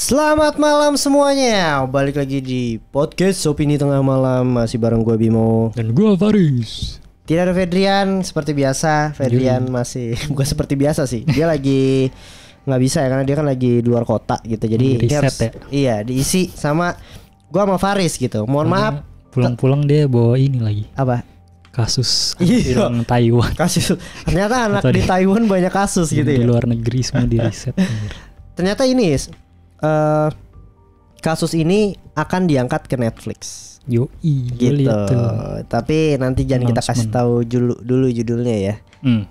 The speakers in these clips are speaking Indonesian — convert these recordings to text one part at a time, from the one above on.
Selamat malam semuanya. Balik lagi di podcast Opini Tengah Malam. Masih bareng gue Bimo dan gue Faris. Tidak ada Fedrian seperti biasa. Fedrian masih bukan seperti biasa sih. Dia lagi nggak bisa ya karena dia kan lagi di luar kota gitu. Jadi dia harus, iya diisi sama gue sama Faris gitu. Mohon maaf. Pulang-pulang dia bawa ini lagi. Apa? Kasus orang Taiwan. Kasus. Ternyata anak di Taiwan banyak kasus gitu ya. Di luar negeri semua di riset. Ternyata ini kasus ini akan diangkat ke Netflix. Yoi, gitu. Tapi nanti jangan kita kasih tahu dulu judulnya ya.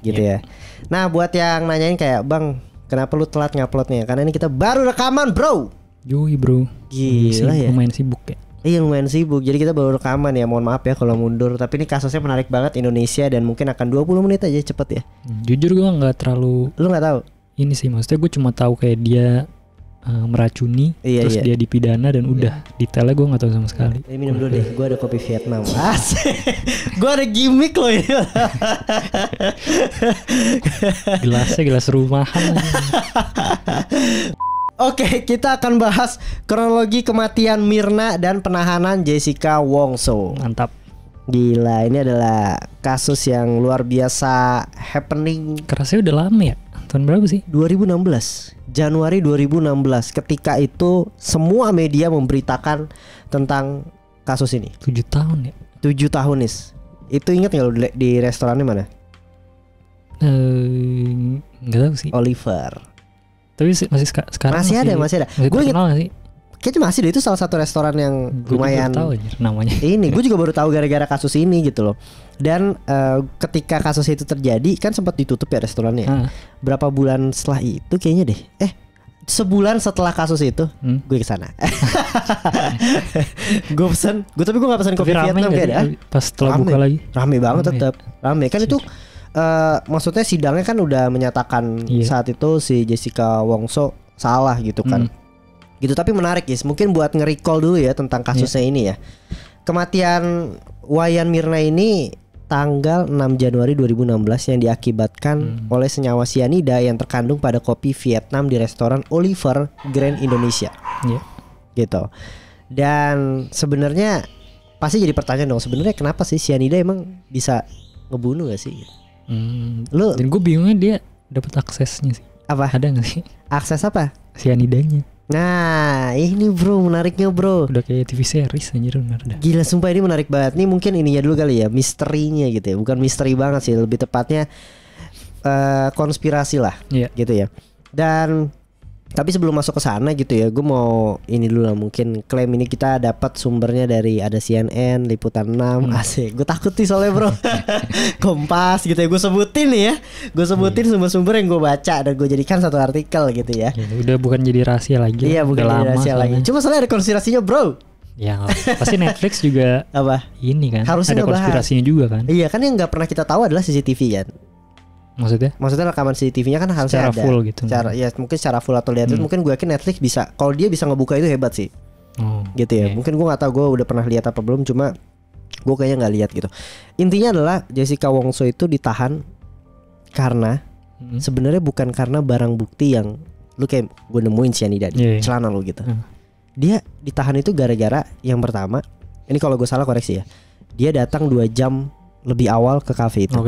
Gitu ya. Nah, buat yang nanyain kayak, "Bang, kenapa lu telat nguploadnya?" Karena ini kita baru rekaman, Bro. Yoi, Bro. Gila ya. Lumayan sibuk ya. Iya, lumayan sibuk. Jadi kita baru rekaman ya. Mohon maaf ya kalau mundur. Tapi ini kasusnya menarik banget Indonesia dan mungkin akan 20 menit aja cepet ya. Jujur gue nggak terlalu. Lu nggak tahu? Ini sih maksudnya gue cuma tahu kayak dia meracuni, terus dia dipidana dan udah detailnya gue nggak tahu sama sekali. Minum dulu deh, gue ada kopi Vietnam. Asik, gue ada gimmick loh ini. Gelasnya gelas rumahan. Oke, kita akan bahas kronologi kematian Myrna dan penahanan Jessica Wongso. Mantap. Gila, ini adalah kasus yang luar biasa happening. Kerasnya udah lama ya. Tahun berapa sih? 2016, Januari 2016. Ketika itu semua media memberitakan tentang kasus ini. 7 tahun ya? 7 tahun Nis. Itu ingat gak lu di restorannya mana? Enggak tahu sih. Oliver. Tapi masih sekarang masih ada. Gue terkenal gak sih? Kayaknya masih deh, itu salah satu restoran yang lumayan tahu aja namanya. Ini gue juga baru tahu gara-gara kasus ini gitu loh. Dan ketika kasus itu terjadi kan sempat ditutup ya restorannya. Berapa bulan setelah itu kayaknya deh. Sebulan setelah kasus itu gue kesana. Gue pesen. Tapi gue gak pesen kopi Vietnam kayaknya. Pas setelah buka lagi rame banget tetap. Rame kan itu. Maksudnya sidangnya kan udah menyatakan saat itu si Jessica Wongso salah gitu kan. Gitu, tapi menarik guys. Mungkin buat nge-recall dulu ya tentang kasusnya ini ya. Kematian Wayan Myrna ini tanggal 6 Januari 2016 yang diakibatkan oleh senyawa sianida yang terkandung pada kopi Vietnam di restoran Oliver Grand Indonesia. Gitu. Dan sebenarnya pasti jadi pertanyaan dong, sebenarnya kenapa sih sianida emang bisa ngebunuh gak sih? Dan gue bingungnya dia dapat aksesnya sih. Apa? Ada gak sih? Akses apa? Sianidanya. Nah, ini bro, menariknya bro. Udah kayak TV series anjir bener dah. Gila, sumpah ini menarik banget. Nih mungkin ininya dulu kali ya, misterinya gitu ya. Bukan misteri banget sih, lebih tepatnya konspirasi lah, gitu ya. Dan tapi sebelum masuk ke sana gitu ya, gue mau ini dulu lah, mungkin klaim ini kita dapat sumbernya dari ada CNN, Liputan 6, asik. Gue takut nih soalnya bro. Kompas gitu ya, gue sebutin nih ya. Gue sebutin sumber-sumber yang gue baca dan gue jadikan satu artikel gitu ya. Udah bukan jadi rahasia lagi. Iya, bukan jadi rahasia lagi. Cuma soalnya ada konspirasinya bro. Ya pasti Netflix juga apa? Ini kan harusnya ada konspirasinya juga kan. Iya kan, yang nggak pernah kita tahu adalah CCTV kan. Maksudnya rekaman CCTV-nya kan harusnya secara ada full gitu. Ya mungkin secara full atau lihat mungkin gue yakin Netflix bisa. Kalau dia bisa ngebuka itu hebat sih. Gitu ya. Mungkin gue nggak tahu, gue udah pernah lihat apa belum, cuma gue kayaknya nggak lihat gitu. Intinya adalah Jessica Wongso itu ditahan karena sebenarnya bukan karena barang bukti yang lu kayak gue nemuin sianida di celana lu gitu. Dia ditahan itu gara-gara yang pertama, ini kalau gue salah koreksi ya, dia datang 2 jam lebih awal ke kafe itu.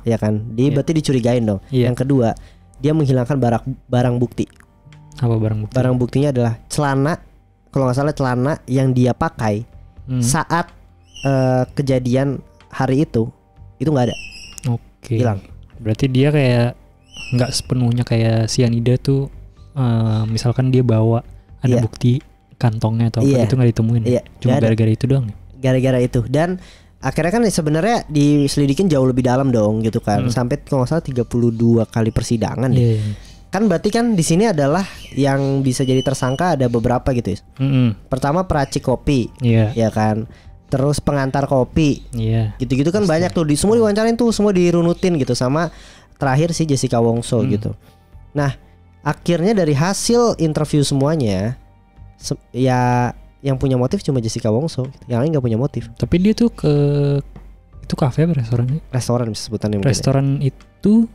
Ya kan, dia berarti dicurigain dong. Yang kedua, dia menghilangkan barang bukti. Apa barang bukti? Barang buktinya adalah celana, kalau nggak salah celana yang dia pakai saat kejadian hari itu nggak ada. Hilang. Berarti dia kayak nggak sepenuhnya kayak sianida tuh. Misalkan dia bawa ada bukti kantongnya atau apa itu nggak ditemuin. Cuma gara-gara itu doang. Gara-gara itu. Dan akhirnya kan sebenarnya diselidikin jauh lebih dalam dong gitu kan. Sampai kalau nggak salah 32 kali persidangan deh. Kan berarti kan di sini adalah yang bisa jadi tersangka ada beberapa gitu ya. Pertama peracik kopi, ya kan. Terus pengantar kopi, gitu-gitu kan banyak tuh. Semua diwawancarain tuh, semua dirunutin gitu. Sama terakhir si Jessica Wongso gitu. Nah akhirnya dari hasil interview semuanya ya yang punya motif cuma Jessica Wongso, yang lain nggak punya motif. Tapi dia tuh itu kafe apa restoran sih? Restoran bisa sebutannya. Restoran itu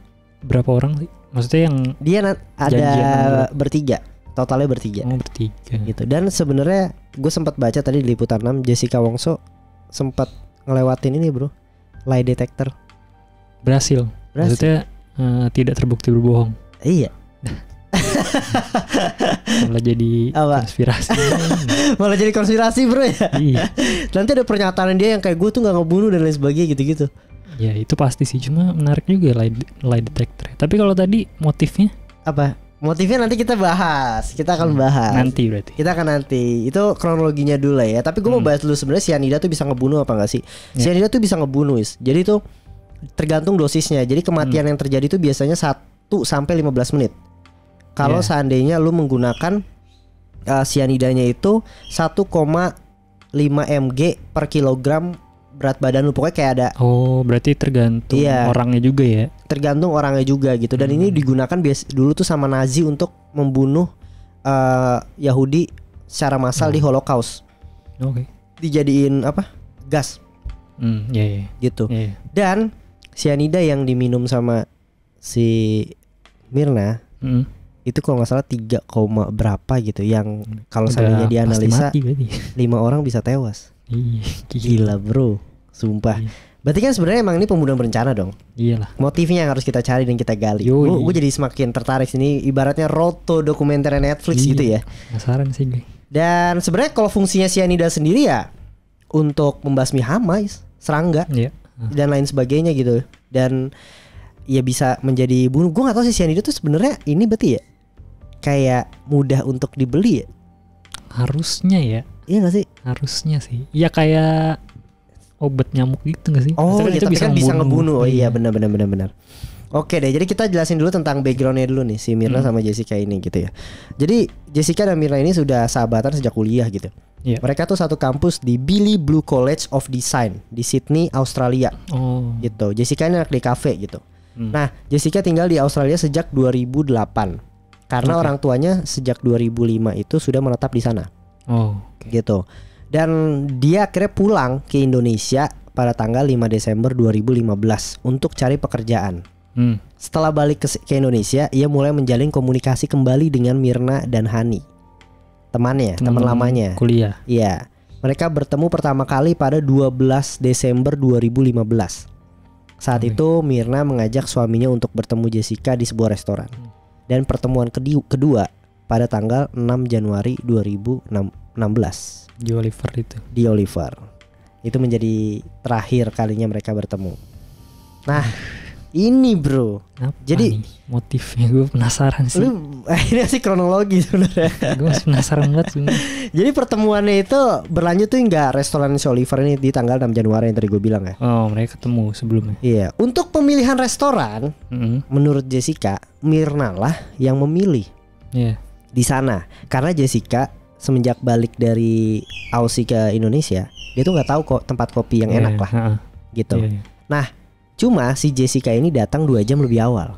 berapa orang sih? Maksudnya yang dia ada bertiga. Totalnya bertiga. Oh, bertiga. Gitu. Dan sebenarnya gue sempat baca tadi di Liputan 6, Jessica Wongso sempat ngelewatin ini bro, lie detector. Berhasil. Maksudnya tidak terbukti berbohong. Iya. Malah jadi konspirasi. Malah jadi konspirasi bro ya. Iya. Nanti ada pernyataan dia yang kayak gue tuh gak ngebunuh dan lain sebagainya gitu-gitu. Ya itu pasti sih, cuma menarik juga lie detector. Tapi kalau tadi motifnya apa? Motifnya nanti kita bahas. Kita akan bahas. Nanti berarti. Kita akan nanti. Itu kronologinya dulu ya. Tapi gue mau bahas dulu sebenarnya cyanida tuh bisa ngebunuh apa enggak sih? Cyanida tuh bisa ngebunuh, Jadi tuh tergantung dosisnya. Jadi kematian yang terjadi tuh biasanya 1 sampai 15 menit. Kalau seandainya lu menggunakan cyanidanya itu 1,5 mg per kilogram berat badan lu, pokoknya kayak ada. Oh, berarti tergantung orangnya juga ya. Tergantung orangnya juga gitu. Dan ini digunakan dulu tuh sama Nazi untuk membunuh Yahudi secara massal di Holocaust. Oke. Dijadiin apa? Gas. Gitu. Dan cyanida yang diminum sama si Mirna itu kalau nggak salah 3, berapa gitu, yang kalau seandainya dianalisa 5 orang bisa tewas. Gila bro, sumpah. Berarti kan sebenarnya emang ini pembunuhan berencana dong. Iyalah. Motifnya yang harus kita cari dan kita gali. Gue jadi semakin tertarik sini. Ibaratnya roto dokumenter Netflix gitu ya. Penasaran sih gue. Dan sebenarnya kalau fungsinya cyanida sendiri ya untuk membasmi hama, serangga, dan lain sebagainya gitu. Dan ya bisa menjadi bunuh. Gue nggak tahu sih cyanida tuh sebenarnya ini berarti ya kayak mudah untuk dibeli ya. Harusnya ya. Iya nggak sih? Harusnya sih. Ya kayak obat nyamuk gitu gak sih? Oh iya, tapi kan bisa ngebunuh. Oh iya benar. Oke deh, jadi kita jelasin dulu tentang backgroundnya dulu nih si Mirna sama Jessica ini gitu ya. Jadi Jessica dan Mirna ini sudah sahabatan sejak kuliah gitu. Mereka tuh satu kampus di Billy Blue College of Design di Sydney, Australia. Gitu. Jessica ini anak DKV gitu. Nah, Jessica tinggal di Australia sejak 2008 karena orang tuanya sejak 2005 itu sudah menetap di sana. Gitu. Dan dia akhirnya pulang ke Indonesia pada tanggal 5 Desember 2015 untuk cari pekerjaan. Setelah balik ke Indonesia, ia mulai menjalin komunikasi kembali dengan Mirna dan Hani, teman lamanya. Kuliah. Iya. Mereka bertemu pertama kali pada 12 Desember 2015. Saat itu Mirna mengajak suaminya untuk bertemu Jessica di sebuah restoran. Dan pertemuan kedua pada tanggal 6 Januari 2016 di Oliver. Itu menjadi terakhir kalinya mereka bertemu. Nah, ini bro. Apa jadi nih motifnya, gue penasaran sih. Ini sih kronologi sebenarnya. Gue penasaran banget sebenarnya. Jadi pertemuannya itu berlanjut tuh hingga restoran si Oliver ini di tanggal 6 Januari yang tadi gue bilang ya. Oh, mereka ketemu sebelumnya. Iya. Untuk pemilihan restoran, menurut Jessica, Mirna lah yang memilih. Di sana, karena Jessica semenjak balik dari Aussie ke Indonesia, dia tuh nggak tahu kok tempat kopi yang enak lah, gitu. Nah, cuma si Jessica ini datang 2 jam lebih awal,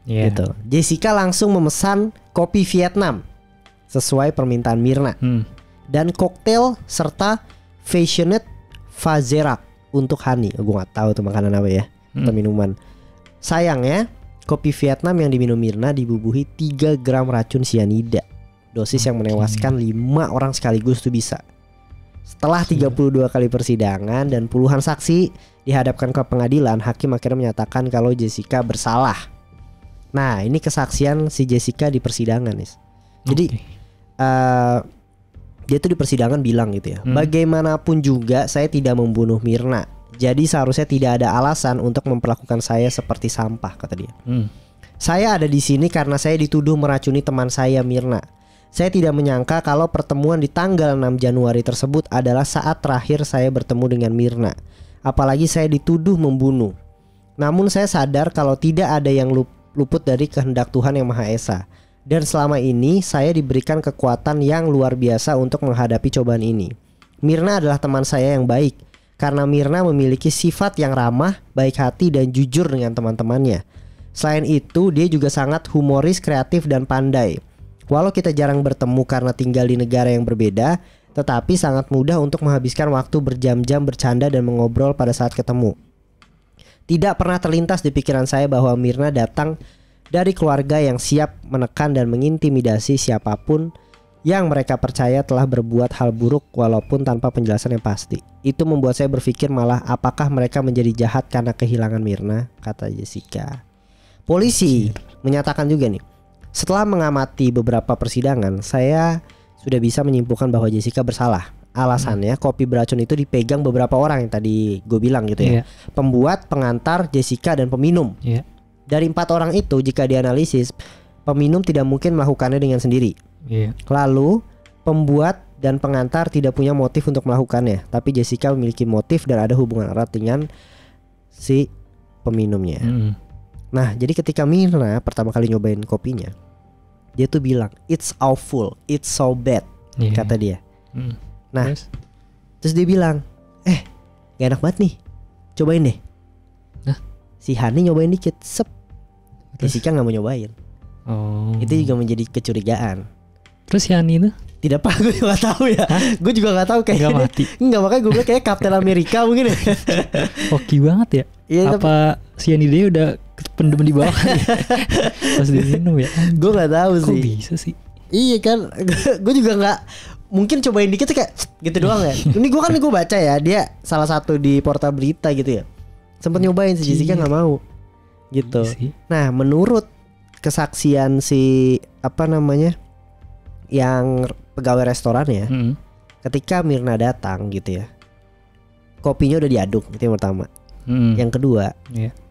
gitu. Jessica langsung memesan kopi Vietnam sesuai permintaan Mirna dan koktail serta Fashioned Fazerak untuk Hani. Gue nggak tahu tuh makanan apa ya atau minuman. Sayangnya kopi Vietnam yang diminum Mirna dibubuhi 3 gram racun cyanida. Dosis yang menewaskan 5 orang sekaligus tuh bisa. Setelah 32 kali persidangan dan puluhan saksi dihadapkan ke pengadilan, hakim akhirnya menyatakan kalau Jessica bersalah. Nah, ini kesaksian si Jessica di persidangan, nih. Jadi dia tuh di persidangan bilang gitu ya, bagaimanapun juga saya tidak membunuh Mirna. Jadi seharusnya tidak ada alasan untuk memperlakukan saya seperti sampah, kata dia. Saya ada di sini karena saya dituduh meracuni teman saya Mirna. Saya tidak menyangka kalau pertemuan di tanggal 6 Januari tersebut adalah saat terakhir saya bertemu dengan Mirna. Apalagi saya dituduh membunuh. Namun saya sadar kalau tidak ada yang luput dari kehendak Tuhan Yang Maha Esa. Dan selama ini saya diberikan kekuatan yang luar biasa untuk menghadapi cobaan ini. Mirna adalah teman saya yang baik, karena Mirna memiliki sifat yang ramah, baik hati dan jujur dengan teman-temannya. Selain itu, dia juga sangat humoris, kreatif dan pandai. Walau kita jarang bertemu karena tinggal di negara yang berbeda, tetapi sangat mudah untuk menghabiskan waktu berjam-jam bercanda dan mengobrol pada saat ketemu. Tidak pernah terlintas di pikiran saya bahwa Mirna datang dari keluarga yang siap menekan dan mengintimidasi siapapun yang mereka percaya telah berbuat hal buruk walaupun tanpa penjelasan yang pasti. Itu membuat saya berpikir malah apakah mereka menjadi jahat karena kehilangan Myrna, kata Jessica. Polisi menyatakan juga nih, setelah mengamati beberapa persidangan, saya sudah bisa menyimpulkan bahwa Jessica bersalah. Alasannya kopi beracun itu dipegang beberapa orang yang tadi gue bilang gitu ya. Pembuat, pengantar, Jessica, dan peminum. Dari 4 orang itu jika dianalisis, peminum tidak mungkin melakukannya dengan sendiri. Lalu pembuat dan pengantar tidak punya motif untuk melakukannya, tapi Jessica memiliki motif dan ada hubungan erat dengan si peminumnya. Nah, jadi ketika Myrna pertama kali nyobain kopinya, dia tuh bilang it's awful, it's so bad, kata dia. Nah, terus dia bilang, gak enak banget nih, cobain deh. Si Hani nyobain dikit, sep. Jessica gak mau nyobain. Itu juga menjadi kecurigaan. Terus si Hani itu? Tidak apa, gue juga gak tahu ya. Gue juga gak tahu kayaknya. Gak mati. Enggak, makanya gue bilang kayak Kapten Amerika mungkin ya. Hoki banget ya. Apa cyanida udah pendem di bawah pas diminum ya? Gue gak tahu sih. Kok bisa sih? Iya kan, gue juga gak mungkin cobain dikit tuh kayak gitu doang ya. Ini gue baca ya, dia salah satu di portal berita gitu ya. Sempet nyobain si Jessica gak mau gitu. Nah, menurut kesaksian si yang pegawai restoran ya, ketika Myrna datang gitu ya, kopinya udah diaduk, itu yang pertama. Yang kedua,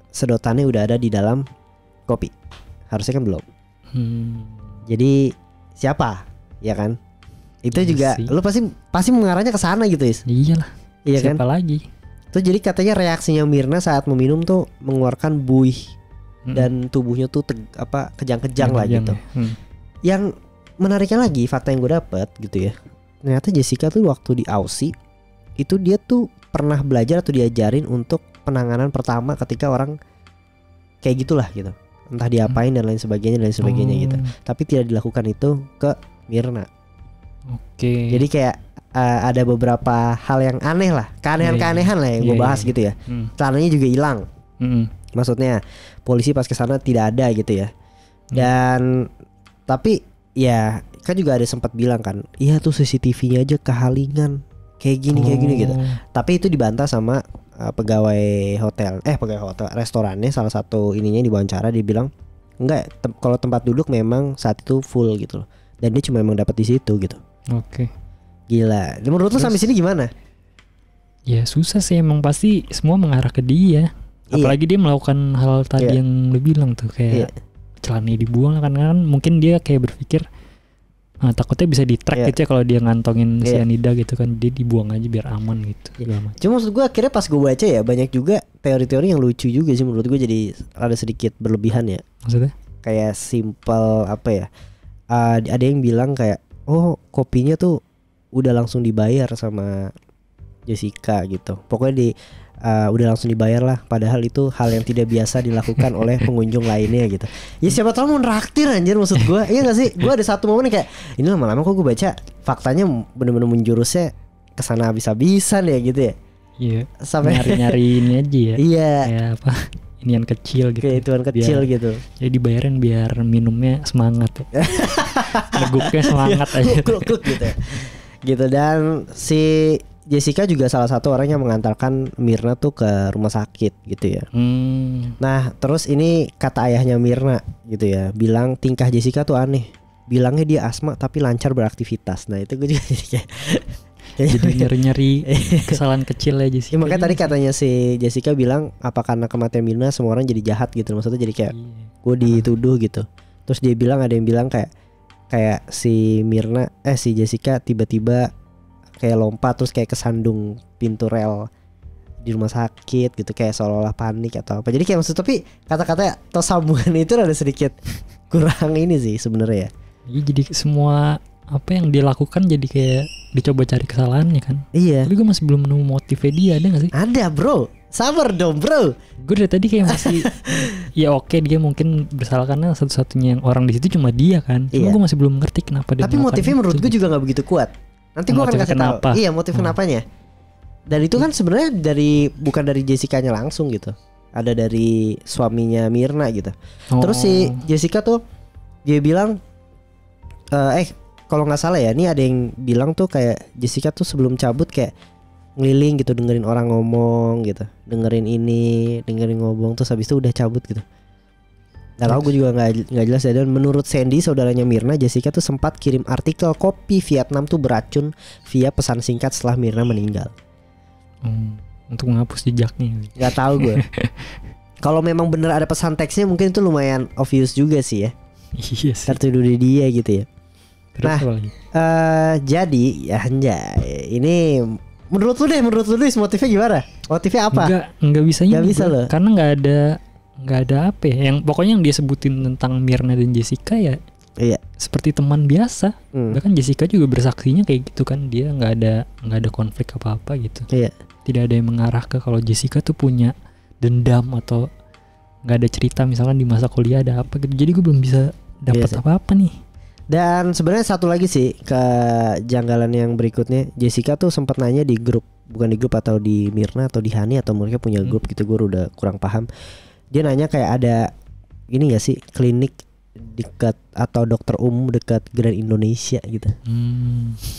sedotannya udah ada di dalam kopi. Harusnya kan belum. Jadi siapa, ya kan? Itu juga lu pasti mengarahnya ke sana gitu, Is. Iyalah. Iya kan? Siapa lagi? Tuh jadi katanya reaksinya Myrna saat meminum tuh mengeluarkan buih dan tubuhnya tuh kejang-kejang lah gitu. Yang menariknya lagi, fakta yang gue dapet gitu ya, ternyata Jessica tuh waktu di Aussie itu dia tuh pernah belajar atau diajarin untuk penanganan pertama ketika orang kayak gitulah gitu, entah diapain dan lain sebagainya gitu. Tapi tidak dilakukan itu ke Myrna. Jadi kayak ada beberapa hal yang aneh lah, keanehan lah yang gue bahas gitu ya. Celananya juga hilang. Maksudnya polisi pas kesana tidak ada gitu ya. Dan tapi ya kan juga ada sempat bilang kan, iya tuh CCTV-nya aja kehalingan kayak gini gitu. Tapi itu dibantah sama pegawai hotel restorannya, salah satu ininya diwawancara, dia bilang enggak, kalau tempat duduk memang saat itu full gitu loh, dan dia cuma memang dapat di situ gitu. Gila. Menurut lu sampai sini gimana? Ya susah sih, emang pasti semua mengarah ke dia. Apalagi dia melakukan hal tadi yang lu bilang tuh, kayak celananya dibuang kan mungkin dia kayak berpikir takutnya bisa di-track gitu ya kalau dia ngantongin cyanida gitu kan, dia dibuang aja biar aman gitu. Cuma maksud gue akhirnya pas gue baca ya, banyak juga teori-teori yang lucu juga sih menurut gue, jadi ada sedikit berlebihan ya. Maksudnya? Kayak simple ada yang bilang kayak, kopinya tuh udah langsung dibayar sama Jessica gitu. Pokoknya udah langsung dibayar lah, padahal itu hal yang tidak biasa dilakukan oleh pengunjung lainnya gitu. Ya siapa tahu mau neraktir anjir, maksud gue. Iya gak sih? Gue ada satu momen kayak, ini lama-lama kok gue baca faktanya bener-bener menjurusnya kesana habis-habisan ya gitu ya. Iya. Sampai nyari ini aja ya. Iya. Kayak apa? Inian kecil gitu. Kayak ituan kecil gitu. Jadi dibayarin biar minumnya semangat ya. Neguknya semangat aja. Kuk gitu. Gitu, dan si Jessica juga salah satu orang yang mengantarkan Myrna tuh ke rumah sakit gitu ya. Nah terus ini kata ayahnya Myrna gitu ya, bilang tingkah Jessica tuh aneh. Bilangnya dia asma tapi lancar beraktivitas. Nah itu gue juga jadi nyari-nyari kesalahan kecil ya Jessica. Ya, makanya tadi katanya si Jessica bilang apa karena kematian Myrna semua orang jadi jahat gitu. Maksudnya jadi kayak gue dituduh gitu. Terus dia bilang, ada yang bilang kayak si Jessica tiba-tiba kayak lompat terus kayak kesandung pintu rel di rumah sakit gitu, kayak seolah-olah panik atau apa. Jadi kayak maksud, tapi kata-kata atau sambungan itu ada sedikit kurang ini sih sebenarnya ya. Iya, jadi semua apa yang dia lakukan jadi kayak dicoba cari kesalahannya kan. Iya. Tapi gue masih belum nemu motifnya dia, ada gak sih? Ada bro, sabar dong bro. Gue dari tadi kayak masih ya oke, dia mungkin bersalah karena satu-satunya yang orang di situ cuma dia kan. Cuma gue masih belum ngerti kenapa dia. Tapi motifnya menurut gue juga gak begitu kuat. Nanti gue akan kasih tahu. Iya, motif kenapanya. Dan itu kan sebenarnya bukan dari Jessica-nya langsung gitu. ada dari suaminya Mirna gitu. Terus si Jessica tuh dia bilang kalau nggak salah ya, ini ada yang bilang tuh kayak Jessica tuh sebelum cabut kayak ngeliling gitu, dengerin orang ngomong gitu, dengerin ini, dengerin ngomong, terus habis itu udah cabut gitu. Nggak tahu, gue juga nggak jelas ya. Dan menurut Sandy, saudaranya Mirna, Jessica tuh sempat kirim artikel kopi Vietnam tuh beracun via pesan singkat setelah Mirna meninggal. Untuk menghapus jejaknya. Nggak tahu gue. Kalau memang bener ada pesan teksnya mungkin itu lumayan obvious juga sih ya. Iya sih. Tertuduh di dia gitu ya. Terus jadi ya anjay, ini menurut lu deh motifnya gimana? Motifnya apa? Enggak bisa ini. Enggak bisa loh. Karena enggak ada apa ya. Yang pokoknya yang dia sebutin tentang Mirna dan Jessica ya. Iya. Seperti teman biasa. Bahkan Jessica juga bersaksinya kayak gitu kan, dia enggak ada konflik apa-apa gitu. Iya. Tidak ada yang mengarah ke kalau Jessica tuh punya dendam atau enggak ada cerita misalkan di masa kuliah ada apa gitu. Jadi gue belum bisa dapat apa-apa nih. Dan sebenarnya satu lagi sih kejanggalan yang berikutnya, Jessica tuh sempat nanya di grup, bukan di grup atau di Mirna atau di Hani atau mereka punya grup gitu, gue udah kurang paham. Dia nanya kayak ada ini gak sih klinik dekat atau dokter umum dekat Grand Indonesia gitu.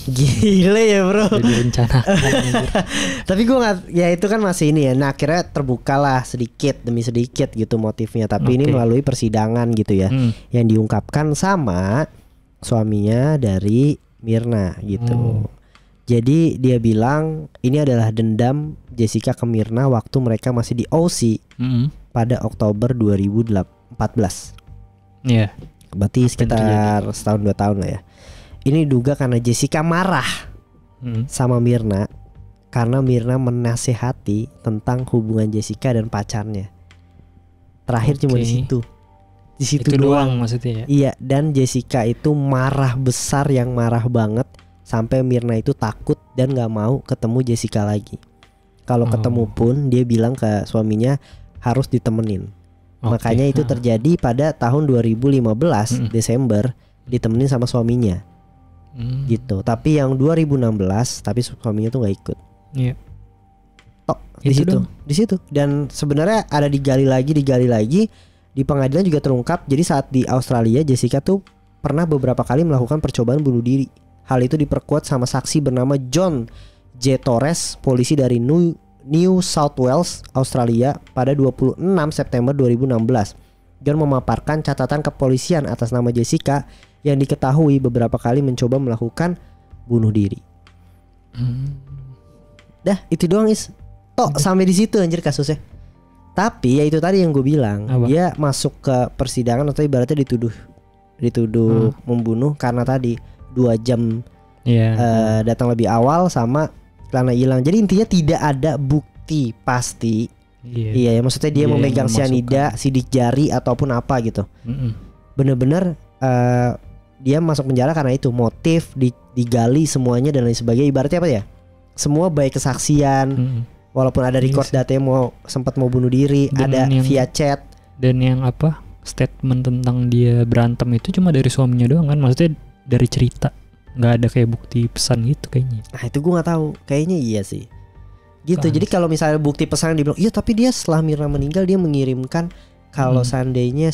Gile ya bro. Jadi rencana. Tapi gue nggak, ya itu kan masih ini ya. Nah akhirnya terbukalah sedikit demi sedikit gitu motifnya. Tapi ini melalui persidangan gitu ya, yang diungkapkan sama suaminya dari Mirna gitu. Jadi dia bilang ini adalah dendam Jessica ke Mirna waktu mereka masih di OC pada Oktober 2014. Iya. Berarti sekitar setahun 2 tahun lah ya. Ini diduga karena Jessica marah sama Mirna karena Mirna menasehati tentang hubungan Jessica dan pacarnya. Terakhir cuma di situ. Di situ doang maksudnya ya. Iya, dan Jessica itu marah besar, yang marah banget sampai Mirna itu takut dan nggak mau ketemu Jessica lagi. Kalau ketemu pun dia bilang ke suaminya harus ditemenin. Makanya itu terjadi pada tahun 2015 Desember, ditemenin sama suaminya. Gitu. Tapi yang 2016 tapi suaminya tuh nggak ikut. Iya. Di situ. Dan sebenarnya ada digali lagi di pengadilan juga terungkap. Jadi saat di Australia Jessica tuh pernah beberapa kali melakukan percobaan bunuh diri. Hal itu diperkuat sama saksi bernama John J. Torres, polisi dari New South Wales, Australia pada 26 September 2016. John memaparkan catatan kepolisian atas nama Jessica yang diketahui beberapa kali mencoba melakukan bunuh diri. Dah, itu doang sampai di situ anjir kasusnya. Tapi ya itu tadi yang gue bilang, dia masuk ke persidangan atau ibaratnya dituduh membunuh karena tadi 2 jam datang lebih awal sama celana hilang. Jadi intinya tidak ada bukti pasti. Iya, maksudnya dia memegang sianida, sidik jari ataupun apa gitu. Bener-bener dia masuk penjara karena itu, motif digali semuanya dan lain sebagainya. Ibaratnya apa ya? Semua baik kesaksian, walaupun ada record datanya sempat mau bunuh diri, dan ada via chat. Dan yang apa? Statement tentang dia berantem itu cuma dari suaminya doang kan? Maksudnya dari cerita. Nggak ada kayak bukti pesan gitu kayaknya. Nah itu gue nggak tahu, kayaknya iya sih gitu. Jadi kalau misalnya bukti pesan dibilang iya, tapi dia setelah Mirna meninggal dia mengirimkan kalau seandainya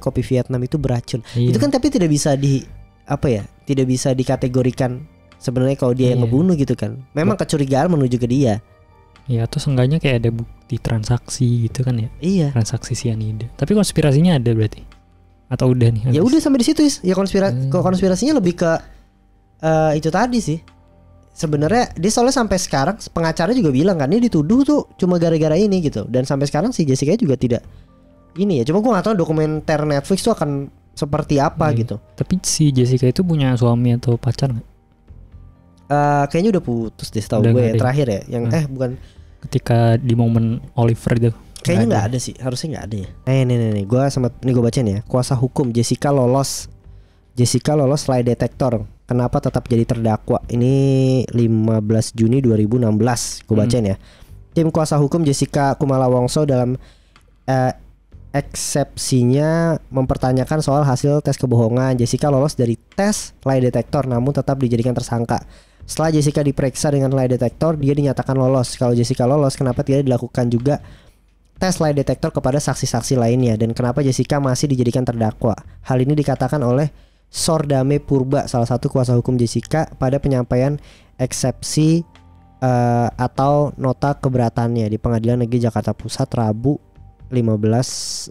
kopi Vietnam itu beracun. Itu kan tapi tidak bisa tidak bisa dikategorikan sebenarnya kalau dia yang ngebunuh gitu kan. Memang kecurigaan menuju ke dia. Iya, atau seenggaknya kayak ada bukti transaksi gitu kan ya. Iya, transaksi sianida. Tapi konspirasinya ada berarti? Atau udah nih? Ya udah sampai di situ ya. Konspirasinya lebih ke itu tadi sih. Sebenarnya dia soalnya sampai sekarang pengacara juga bilang kan, dia dituduh tuh cuma gara-gara ini gitu. Dan sampai sekarang si Jessica juga tidak ini ya. Cuma gue nggak tahu dokumenter Netflix tuh akan seperti apa gitu. Tapi si Jessica itu punya suami atau pacar nggak? Kayaknya udah putus deh setahu gue ya, terakhir ya. Yang bukan ketika di momen Oliver itu. Kayaknya nggak ada sih, harusnya nggak ada ya. Nih, gue bacain ya. Kuasa hukum Jessica lolos lie detector. Kenapa tetap jadi terdakwa? Ini 15 Juni 2016. Gue bacain ya. Tim kuasa hukum Jessica Kumala Wongso dalam eksepsinya mempertanyakan soal hasil tes kebohongan. Jessica lolos dari tes lie detector namun tetap dijadikan tersangka. Setelah Jessica diperiksa dengan lie detector, dia dinyatakan lolos. Kalau Jessica lolos, kenapa tidak dilakukan juga tes lie detector kepada saksi-saksi lainnya dan kenapa Jessica masih dijadikan terdakwa. Hal ini dikatakan oleh Sordame Purba, salah satu kuasa hukum Jessica, pada penyampaian eksepsi atau nota keberatannya di Pengadilan Negeri Jakarta Pusat Rabu 15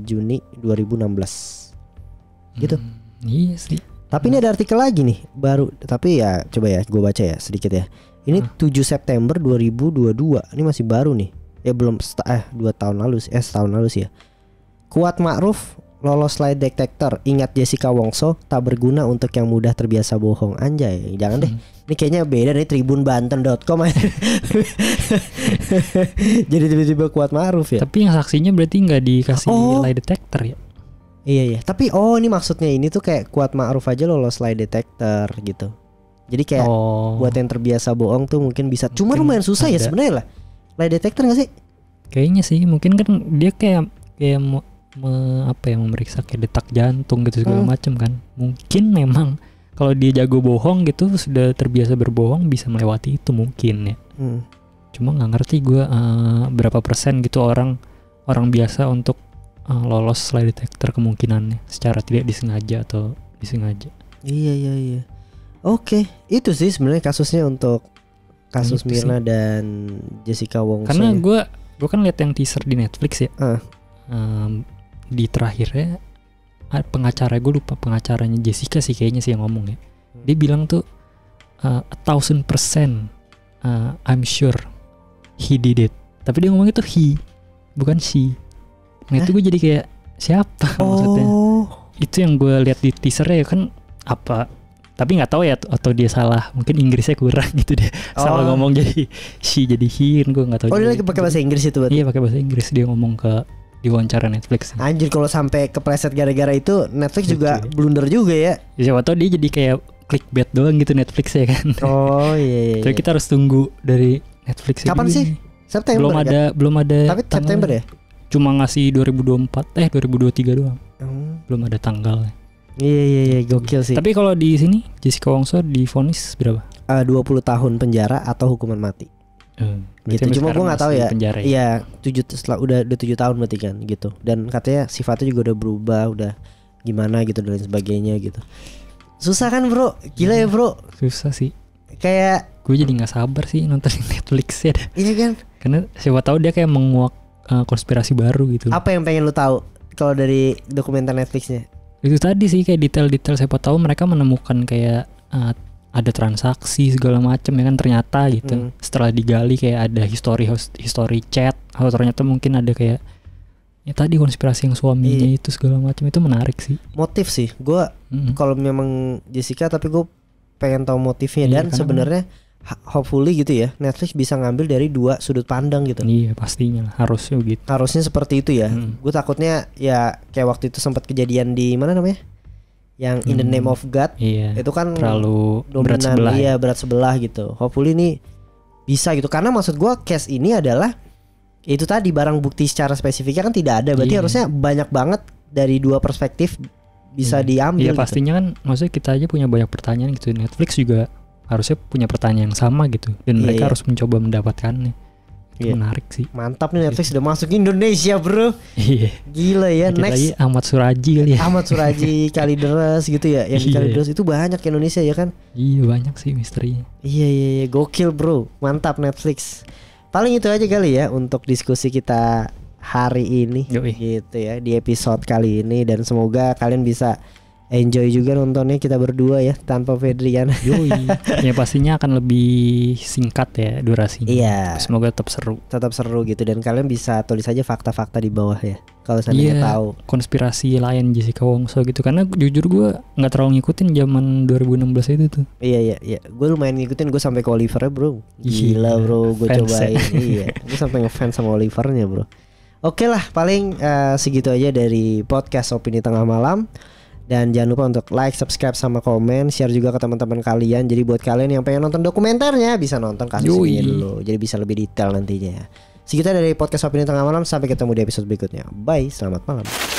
Juni 2016. Gitu. Iya sih. Tapi ini ada artikel lagi nih baru, tapi ya coba ya gue baca ya sedikit ya. Ini 7 September 2022. Ini masih baru nih. Ya belum 2 tahun lalu sih, setahun lalu sih ya. Kuat Ma'ruf lolos lie detector. Ingat Jessica Wongso tak berguna untuk yang mudah terbiasa bohong. Anjay, jangan deh. Ini kayaknya beda nih tribunbanten.com aja. Jadi tiba-tiba Kuat Ma'ruf ya. Tapi yang saksinya berarti nggak dikasih lie detector ya? Iya. Tapi ini maksudnya ini tuh kayak Kuat Ma'ruf aja lolos lie detector gitu. Jadi kayak buat yang terbiasa bohong tuh mungkin bisa. Cuma lumayan susah ya sebenarnya lah. Lie detector nggak sih? Kayaknya sih. Mungkin kan dia kayak memeriksa kayak detak jantung gitu segala macam kan. Mungkin memang kalau dia jago bohong gitu, sudah terbiasa berbohong, bisa melewati itu mungkin ya. Cuma nggak ngerti gue berapa persen gitu orang biasa untuk lolos lie detector kemungkinannya secara tidak disengaja atau disengaja. Iya. Oke, itu sih sebenarnya kasusnya untuk kasus Mirna dan Jessica Wongso. Karena gue kan lihat yang teaser di Netflix ya. Di terakhirnya pengacara, gue lupa pengacaranya Jessica sih kayaknya sih yang ngomong ya. Dia bilang tuh 1000% I'm sure he did it. Tapi dia ngomong itu he, bukan she. Nah itu gue jadi kayak siapa maksudnya. Itu yang gue lihat di teasernya ya kan apa. Tapi nggak tahu ya atau dia salah. Mungkin Inggrisnya kurang gitu dia. Salah ngomong jadi she jadi he, gue nggak tahu. Dia lagi pakai bahasa Inggris itu berarti. Iya pakai bahasa Inggris, dia ngomong di wawancara Netflix. Anjir, kalau sampai kepleset gara-gara itu Netflix juga blunder juga ya. Siapa tahu dia jadi kayak clickbait doang gitu Netflix ya kan. Iya. Tapi kita harus tunggu dari Netflix. Kapan sih? September belum ada. Tapi September ya? Cuma ngasih 2023 doang. Belum ada tanggalnya. Iya, gokil sih. Tapi kalau di sini Jessica Wongso divonis berapa? 20 tahun penjara atau hukuman mati. Gitu. Cuma gue nggak tahu ya. Iya, 7 tahun berarti kan gitu. Dan katanya sifatnya juga udah berubah, udah gimana gitu dan sebagainya gitu. Susah kan bro? Gila ya bro. Susah sih. Kayak gue jadi nggak sabar sih nonton Netflix ya. Iya kan? Karena siapa tahu dia kayak menguak konspirasi baru gitu. Apa yang pengen lu tahu kalau dari dokumenter Netflixnya? Itu tadi sih kayak detail-detail, siapa tahu mereka menemukan kayak ada transaksi segala macam ya kan ternyata gitu. Setelah digali kayak ada history chat atau ternyata mungkin ada kayak ya tadi konspirasi yang suaminya itu segala macam. Itu menarik sih. Motif sih. Gue kalau memang Jessica tapi gue pengen tahu motifnya dan sebenarnya hopefully gitu ya Netflix bisa ngambil dari 2 sudut pandang gitu. Iya pastinya harusnya gitu. Harusnya seperti itu ya. Gue takutnya ya kayak waktu itu sempat kejadian di mana namanya? Yang In the Name of God. Iya, itu kan terlalu dominan, berat sebelah. Iya berat sebelah gitu. Hopefully ini bisa gitu. Karena maksud gue case ini adalah itu tadi barang bukti secara spesifiknya kan tidak ada. Berarti harusnya banyak banget dari 2 perspektif bisa diambil. Iya pastinya gitu. Kan maksudnya kita aja punya banyak pertanyaan gitu. Netflix juga harusnya punya pertanyaan yang sama gitu. Dan mereka harus mencoba mendapatkannya. Itu menarik sih. Mantap nih Netflix udah masuk Indonesia bro. Iya. Gila ya. Dikit Next lagi Ahmad Suraji kali ya. Ahmad Suraji Kalideres gitu ya. Yang di Kalideres itu banyak Indonesia ya kan. Iya banyak sih misterinya. Iya gokil bro. Mantap Netflix. Paling itu aja kali ya untuk diskusi kita hari ini. Gitu ya di episode kali ini. Dan semoga kalian bisa enjoy juga nontonnya kita berdua ya tanpa Fedrian. Ya pastinya akan lebih singkat ya durasinya. Iya. Semoga tetap seru gitu dan kalian bisa tulis aja fakta-fakta di bawah ya. Kalau seandainya tahu konspirasi lain Jessica Wongso gitu karena jujur gue nggak terlalu ngikutin zaman 2016 itu tuh. Iya. Gue lumayan ngikutin, gue sampai ke Olivernya bro. Gila bro, gue cobain. Iya. Gue sampai ngefans sama Olivernya bro. Oke lah, paling segitu aja dari podcast Opini Tengah Malam. Dan jangan lupa untuk like, subscribe, sama komen. Share juga ke teman-teman kalian. Jadi buat kalian yang pengen nonton dokumenternya bisa nonton kasus ini dulu. Jadi bisa lebih detail nantinya ya. Segitu dari podcast Opini Tengah Malam. Sampai ketemu di episode berikutnya. Bye, selamat malam.